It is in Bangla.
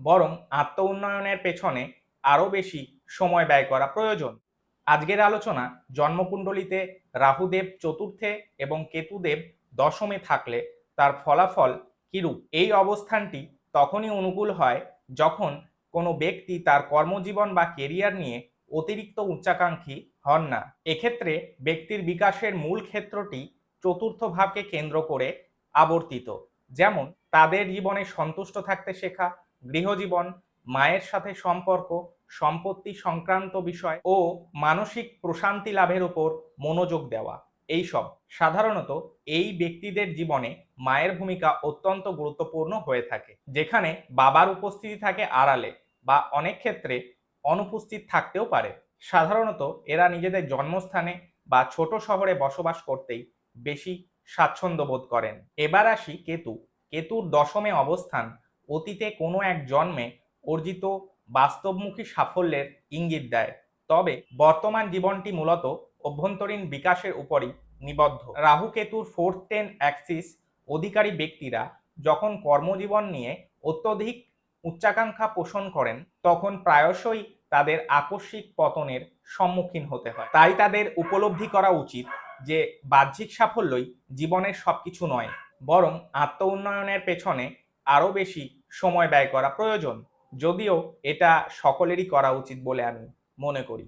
বরং আত্ম উন্নয়নের পেছনে আরও বেশি সময় ব্যয় করা প্রয়োজন। আজকের আলোচনা জন্মকুণ্ডলিতে রাহুদেব চতুর্থে এবং কেতুদেব দশমে থাকলে তার ফলাফল কিরূপ। এই অবস্থানটি তখনই অনুকূল হয় যখন কোনো ব্যক্তি তার কর্মজীবন বা কেরিয়ার নিয়ে অতিরিক্ত উচ্চাকাঙ্ক্ষী হন না। এক্ষেত্রে ব্যক্তির বিকাশের মূল ক্ষেত্রটি চতুর্থ ভাবকে কেন্দ্র করে আবর্তিত, যেমন তাদের জীবনে সন্তুষ্ট থাকতে শেখা, গৃহজীবন, মায়ের সাথে সম্পর্ক, সম্পত্তি সংক্রান্ত বিষয় ও মানসিক প্রশান্তি লাভের উপর মনোযোগ দেওয়া। এইসব সাধারণত এই ব্যক্তিদের জীবনে মায়ের ভূমিকা অত্যন্ত গুরুত্বপূর্ণ হয়ে থাকে, যেখানে বাবার উপস্থিতি থাকে আড়ালে বা অনেক ক্ষেত্রে অনুপস্থিত থাকতেও পারে। সাধারণত এরা নিজেদের জন্মস্থানে বা ছোট শহরে বসবাস করতেই বেশি স্বাচ্ছন্দ্য বোধ করেন। এবার আসি কেতু। কেতুর দশমে অবস্থান অতীতে কোনো এক জন্মে অর্জিত বাস্তবমুখী সাফল্যের ইঙ্গিত দেয়, তবে বর্তমান জীবনটি মূলত অভ্যন্তরীণ বিকাশের উপরই নিবদ্ধ। রাহু কেতুর 4-10 অ্যাক্সিস অধিকারী ব্যক্তিরা যখন কর্মজীবন নিয়ে অত্যধিক উচ্চাকাঙ্ক্ষা পোষণ করেন তখন প্রায়শই তাদের আকস্মিক পতনের সম্মুখীন হতে হয়। তাই তাদের উপলব্ধি করা উচিত যে বাহ্যিক সাফল্যই জীবনের সবকিছু নয়, বরং আত্ম উন্নয়নের পেছনে আরও বেশি সময় ব্যয় করা প্রয়োজন, যদিও এটা সকলেরই করা উচিত বলে আমি মনে করি।